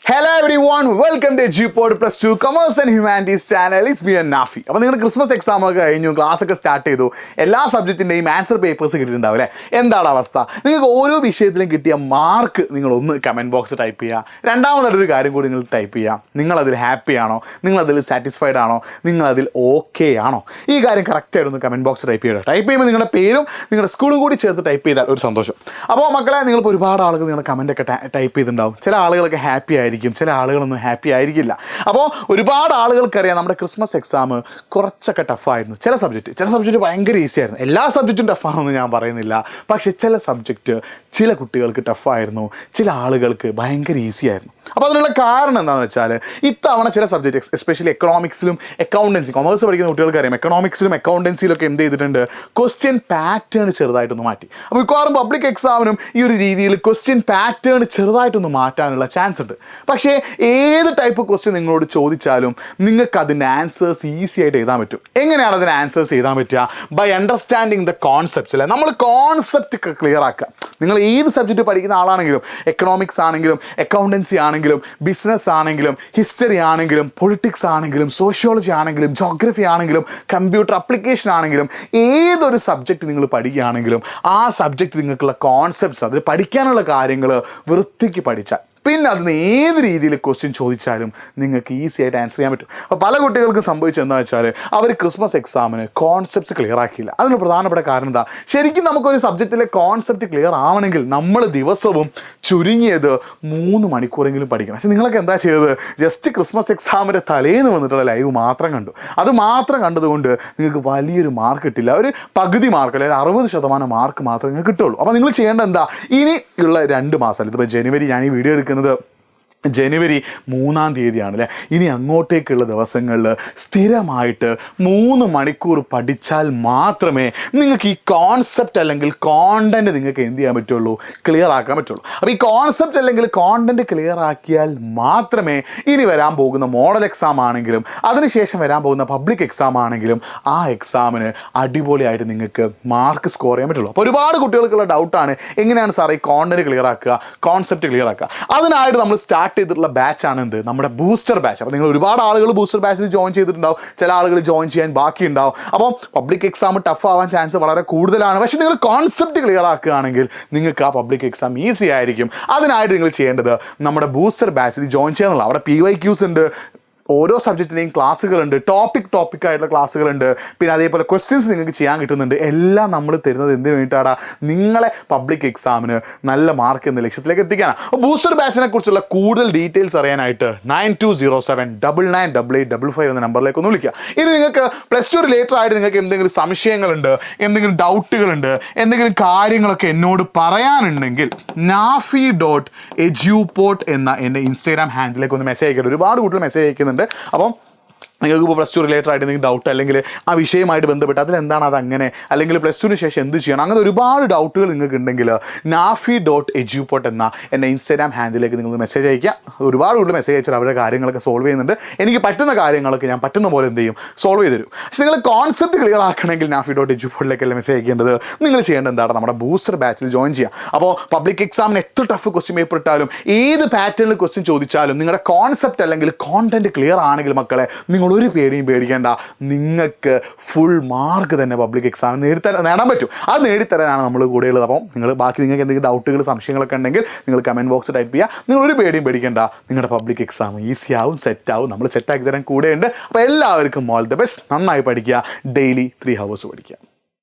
Hello everyone, welcome to GPod Plus 2 Commerce and Humanities channel. It's me and Nafi. അപ്പോൾ നിങ്ങൾ Christmas exam ഒക്കെ കഴിഞ്ഞു, class ഒക്കെ start ചെയ്തു, എല്ലാ സബ്ജക്റ്റിൻ്റെയും ആൻസർ പേപ്പേഴ്സ് കിട്ടിയിട്ടുണ്ടാവും അല്ലേ? എന്താണ് അവസ്ഥ? നിങ്ങൾക്ക് ഓരോ വിഷയത്തിലും കിട്ടിയ മാർക്ക് നിങ്ങളൊന്ന് കമൻറ്റ് ബോക്സ് ടൈപ്പ് ചെയ്യുക. രണ്ടാമതൊരു കാര്യം കൂടി നിങ്ങൾ ടൈപ്പ് ചെയ്യുക. നിങ്ങളതിൽ ഹാപ്പി ആണോ, നിങ്ങളതിൽ സാറ്റിസ്ഫൈഡ് ആണോ, നിങ്ങളതിൽ ഓക്കെ ആണോ? ഈ കാര്യം കറക്റ്റായിട്ടൊന്ന് കമൻറ്റ് ബോക്സ് ടൈപ്പ് ചെയ്യുക. ടൈപ്പ് ചെയ്യുമ്പോൾ നിങ്ങളുടെ പേരും നിങ്ങളുടെ സ്കൂളും കൂടി ചേർത്ത് ടൈപ്പ് ചെയ്താൽ ഒരു സന്തോഷം. അപ്പോൾ മക്കളെ, നിങ്ങളിപ്പോൾ ഒരുപാട് ആളുകൾ നിങ്ങളുടെ കമൻറ്റൊക്കെ ടൈപ്പ് ചെയ്തിട്ടുണ്ടാവും. ചില ആളുകളൊക്കെ ഹാപ്പി ആയിരിക്കും, ചില ആളുകളൊന്നും ഹാപ്പി ആയിരിക്കില്ല. അപ്പോൾ ഒരുപാട് ആളുകൾക്കറിയാം നമ്മുടെ ക്രിസ്മസ് എക്സാം കുറച്ചൊക്കെ ടഫായിരുന്നു. ചില സബ്ജക്റ്റ് ഭയങ്കര ഈസി ആയിരുന്നു. എല്ലാ സബ്ജക്റ്റും ടഫാണെന്ന് ഞാൻ പറയുന്നില്ല, പക്ഷേ ചില സബ്ജക്റ്റ് ചില കുട്ടികൾക്ക് ടഫായിരുന്നു, ചില ആളുകൾക്ക് ഭയങ്കര ഈസി ആയിരുന്നു. അപ്പോൾ അതിനുള്ള കാരണം എന്താണെന്ന് വെച്ചാൽ ഇത്തവണ ചില സബ്ജക്റ്റ് എസ്പെഷ്യലി എക്കണോമിക്സിലും കൊമേഴ്സ് പഠിക്കുന്ന കുട്ടികൾക്ക് അറിയാം, എക്കണോമിക്സിലും അക്കൗണ്ടൻസിയിലൊക്കെ എന്ത് ചെയ്തിട്ടുണ്ട്, ക്വസ്റ്റ്യൻ പാറ്റേൺ ചെറുതായിട്ടൊന്ന് മാറ്റി. അപ്പോൾ മിക്കവാറും പബ്ലിക് എക്സാമിനും ഈ ഒരു രീതിയിൽ ക്വസ്റ്റ്യൻ പാറ്റേൺ ചെറുതായിട്ടൊന്ന് മാറ്റാനുള്ള ചാൻസ് ഉണ്ട്. പക്ഷേ ഏത് ടൈപ്പ് ക്വസ്റ്റ്യൻ നിങ്ങളോട് ചോദിച്ചാലും നിങ്ങൾക്ക് അതിൻ്റെ ആൻസേഴ്സ് ഈസി ആയിട്ട് എഴുതാൻ പറ്റും. എങ്ങനെയാണ് അതിന് ആൻസേഴ്സ് എഴുതാൻ പറ്റുക? ബൈ അണ്ടർസ്റ്റാൻഡിങ് ദ കോൺസെപ്റ്റ്സ് അല്ലേ? നമ്മൾ കോൺസെപ്റ്റ് ക്ലിയർ ആക്കുക. നിങ്ങൾ ഏത് സബ്ജക്റ്റ് പഠിക്കുന്ന ആളാണെങ്കിലും, എക്കണോമിക്സ് ആണെങ്കിലും, അക്കൗണ്ടൻസി ആണെങ്കിലും, ബിസിനസ് ആണെങ്കിലും, ഹിസ്റ്ററി ആണെങ്കിലും, പൊളിറ്റിക്സ് ആണെങ്കിലും, സോഷ്യോളജി ആണെങ്കിലും, ജോഗ്രഫി ആണെങ്കിലും, കമ്പ്യൂട്ടർ അപ്ലിക്കേഷൻ ആണെങ്കിലും, ഏതൊരു സബ്ജക്റ്റ് നിങ്ങൾ പഠിക്കുകയാണെങ്കിലും ആ സബ്ജക്റ്റ് നിങ്ങൾക്കുള്ള കോൺസെപ്റ്റ്സ്, അതിൽ പഠിക്കാനുള്ള കാര്യങ്ങൾ വൃത്തിക്ക് പഠിച്ചാൽ പിന്നെ അതിന് ഏത് രീതിയിൽ ക്വസ്റ്റ്യൻ ചോദിച്ചാലും നിങ്ങൾക്ക് ഈസി ആയിട്ട് ആൻസർ ചെയ്യാൻ പറ്റും. അപ്പോൾ പല കുട്ടികൾക്കും സംഭവിച്ചതെന്ന് വെച്ചാൽ അവർ ക്രിസ്മസ് എക്സാമിന് കോൺസെപ്റ്റ്സ് ക്ലിയർ ആക്കിയില്ല. അതിന് പ്രധാനപ്പെട്ട കാരണം എന്താ? ശരിക്കും നമുക്കൊരു സബ്ജക്റ്റിലെ കോൺസെപ്റ്റ് ക്ലിയർ ആവണമെങ്കിൽ നമ്മൾ ദിവസവും ചുരുങ്ങിയത് 3 മണിക്കൂറെങ്കിലും പഠിക്കണം. പക്ഷേ നിങ്ങളൊക്കെ എന്താ ചെയ്തത്? ജസ്റ്റ് ക്രിസ്മസ് എക്സാമിൻ്റെ തലേന്ന് വന്നിട്ടുള്ള ലൈവ് മാത്രം കണ്ടു. അത് മാത്രം കണ്ടതുകൊണ്ട് നിങ്ങൾക്ക് വലിയൊരു മാർക്ക് കിട്ടില്ല. ഒരു പകുതി മാർക്ക് അല്ലെങ്കിൽ 60% മാർക്ക് മാത്രമേ നിങ്ങൾക്ക് കിട്ടുള്ളൂ. അപ്പോൾ നിങ്ങൾ ചെയ്യേണ്ടത് എന്താ? ഇനി ഉള്ള 2 മാസം, ഇതിപ്പോൾ ജനുവരി, ഞാൻ ഈ വീഡിയോ എടുക്കുന്നത് ജനുവരി 3-ാം തീയതിയാണ് അല്ലേ? ഇനി അങ്ങോട്ടേക്കുള്ള ദിവസങ്ങളിൽ സ്ഥിരമായിട്ട് 3 മണിക്കൂർ പഠിച്ചാൽ മാത്രമേ നിങ്ങൾക്ക് ഈ കോൺസെപ്റ്റ് അല്ലെങ്കിൽ കോണ്ടൻറ്റ് നിങ്ങൾക്ക് എന്ത് ചെയ്യാൻ പറ്റുള്ളൂ? ക്ലിയർ ആക്കാൻ പറ്റുള്ളൂ. അപ്പോൾ ഈ കോൺസെപ്റ്റ് അല്ലെങ്കിൽ കോണ്ടൻറ്റ് ക്ലിയർ ആക്കിയാൽ മാത്രമേ ഇനി വരാൻ പോകുന്ന മോഡൽ എക്സാം ആണെങ്കിലും അതിനുശേഷം വരാൻ പോകുന്ന പബ്ലിക് എക്സാം ആണെങ്കിലും ആ എക്സാമിന് അടിപൊളിയായിട്ട് നിങ്ങൾക്ക് മാർക്ക് സ്കോർ ചെയ്യാൻ പറ്റുള്ളൂ. അപ്പോൾ ഒരുപാട് കുട്ടികൾക്കുള്ള ഡൗട്ടാണ്, എങ്ങനെയാണ് സാറേ ഈ കോണ്ടൻറ്റ് ക്ലിയർ ആക്കുക, കോൺസെപ്റ്റ് ക്ലിയർ ആക്കുക? അതിനായിട്ട് നമ്മൾ സ്റ്റാർട്ട് ചെയ്തിട്ടുള്ള ബാച്ചാണ് എന്ത്? നമ്മുടെ ബൂസ്റ്റർ ബാച്ച്. അപ്പോൾ നിങ്ങൾ ഒരുപാട് ആളുകൾ ബൂസ്റ്റർ ബാച്ചിൽ ജോയിൻ ചെയ്തിട്ടുണ്ടാവും, ചില ആളുകൾ ജോയിൻ ചെയ്യാൻ ബാക്കിയുണ്ടാവും. അപ്പോൾ പബ്ലിക് എക്സാം ടഫ് ആവാൻ ചാൻസ് വളരെ കൂടുതലാണ്. പക്ഷേ നിങ്ങൾ കോൺസെപ്റ്റ് ക്ലിയർ ആക്കുകയാണെങ്കിൽ നിങ്ങൾക്ക് ആ പബ്ലിക് എക്സാം ഈസി ആയിരിക്കും. അതിനായിട്ട് നിങ്ങൾ ചെയ്യേണ്ടത് നമ്മുടെ ബൂസ്റ്റർ ബാച്ചിൽ ജോയിൻ ചെയ്യാനുള്ള, അവിടെ PYQs ഉണ്ട്, ഓരോ സബ്ജക്റ്റിൻ്റെയും ക്ലാസ്സുകളുണ്ട്, ടോപ്പിക്കായിട്ടുള്ള ക്ലാസ്സുകളുണ്ട്, പിന്നെ അതേപോലെ ക്വസ്റ്റ്യൻസ് നിങ്ങൾക്ക് ചെയ്യാൻ കിട്ടുന്നുണ്ട്. എല്ലാം നമ്മൾ തരുന്നത് എന്തിനു വേണ്ടിയിട്ടാണ്? നിങ്ങളെ പബ്ലിക് എക്സാമിന് നല്ല മാർക്ക് എന്ന ലക്ഷ്യത്തിലേക്ക് എത്തിക്കാനാണ്. അപ്പോൾ ബൂസ്റ്റർ ബാച്ചിനെ കുറിച്ചുള്ള കൂടുതൽ ഡീറ്റെയിൽസ് അറിയാനായിട്ട് 9207998855 എന്ന നമ്പറിലേക്ക് ഒന്ന് വിളിക്കുക. ഇനി നിങ്ങൾക്ക് +2 റിലേറ്റഡ് ആയിട്ട് നിങ്ങൾക്ക് എന്തെങ്കിലും സംശയങ്ങളുണ്ട്, എന്തെങ്കിലും ഡൗട്ടുകളുണ്ട്, എന്തെങ്കിലും കാര്യങ്ങളൊക്കെ എന്നോട് പറയാനുണ്ടെങ്കിൽ nafi.eduport എന്ന എൻ്റെ ഇൻസ്റ്റാഗ്രാം ഹാൻഡിലേക്ക് ഒന്ന് മെസ്സേജ് അയക്കരുത്. ഒരുപാട് കുട്ടികൾ മെസ്സേജ് അയക്കുന്നുണ്ട്. അപ്പോൾ നിങ്ങൾക്ക് ഇപ്പോൾ +2 റിലേറ്റഡ് ആയിട്ട് എന്തെങ്കിലും ഡൗട്ട് അല്ലെങ്കിൽ ആ വിഷയമായിട്ട് ബന്ധപ്പെട്ട് അതിലെന്താണ് അതങ്ങനെ, അല്ലെങ്കിൽ +2ന് ശേഷം എന്ത് ചെയ്യണം, അങ്ങനെ ഒരുപാട് ഡൗട്ടുകൾ നിങ്ങൾക്ക് ഉണ്ടെങ്കിൽ nafi.eduport എന്ന എൻ്റെ ഇൻസ്റ്റാഗ്രാം ഹാൻഡിലേക്ക് നിങ്ങൾ മെസ്സേജ് അയക്കുക. ഒരുപാട് കൂടുതൽ മെസ്സേജ് അയച്ചാൽ അവരുടെ കാര്യങ്ങളൊക്കെ സോൾവ് ചെയ്യുന്നുണ്ട്. എനിക്ക് പറ്റുന്ന കാര്യങ്ങളൊക്കെ ഞാൻ പറ്റുന്ന പോലെ എന്ത് ചെയ്യും, സോൾവ് ചെയ്ത് തരും. പക്ഷേ നിങ്ങൾ കോൺസെപ്റ്റ് ക്ലിയർ ആക്കണമെങ്കിൽ nafi.eduportലേക്കല്ലേ മെസ്സേജ് അയക്കേണ്ടത്. നിങ്ങൾ ചെയ്യേണ്ടത് എന്താണ്? നമ്മുടെ ബൂസ്റ്റർ ബാച്ചിൽ ജോയിൻ ചെയ്യുക. അപ്പോൾ പബ്ലിക് എക്സാമിന് എത്ര ടഫ് ക്വസ്റ്റ്യൻ പേപ്പർ ഇട്ടാലും, ഏത് പാറ്റേണിൽ ക്വസ്റ്റ്യൻ ചോദിച്ചാലും, നിങ്ങളുടെ കോൺസെപ്റ്റ് അല്ലെങ്കിൽ കോണ്ടന്റ് ക്ലിയർ ആണെങ്കിൽ മക്കളെ നിങ്ങൾ ഒരു പേടിയും പേടിക്കേണ്ട, നിങ്ങൾക്ക് ഫുൾ മാർക്ക് തന്നെ പബ്ലിക് എക്സാമിന് നേടാൻ പറ്റും. അത് നേടിത്തരാനാണ് നമ്മൾ കൂടെയുള്ളത്. അപ്പം നിങ്ങൾക്ക് എന്തെങ്കിലും ഡൗട്ടുകൾ, സംശയങ്ങളൊക്കെ ഉണ്ടെങ്കിൽ നിങ്ങൾ കമൻറ്റ് ബോക്സ് ടൈപ്പ് ചെയ്യുക. നിങ്ങൾ ഒരു പേടിയും പേടിക്കേണ്ട, നിങ്ങളുടെ പബ്ലിക് എക്സാം ഈസി ആവും, സെറ്റാവും, നമ്മൾ സെറ്റാക്കി തരാൻ കൂടെയുണ്ട്. അപ്പോൾ എല്ലാവർക്കും ഓൾ ദ ബെസ്റ്റ്. നന്നായി പഠിക്കുക, ഡെയിലി 3 hours പഠിക്കുക.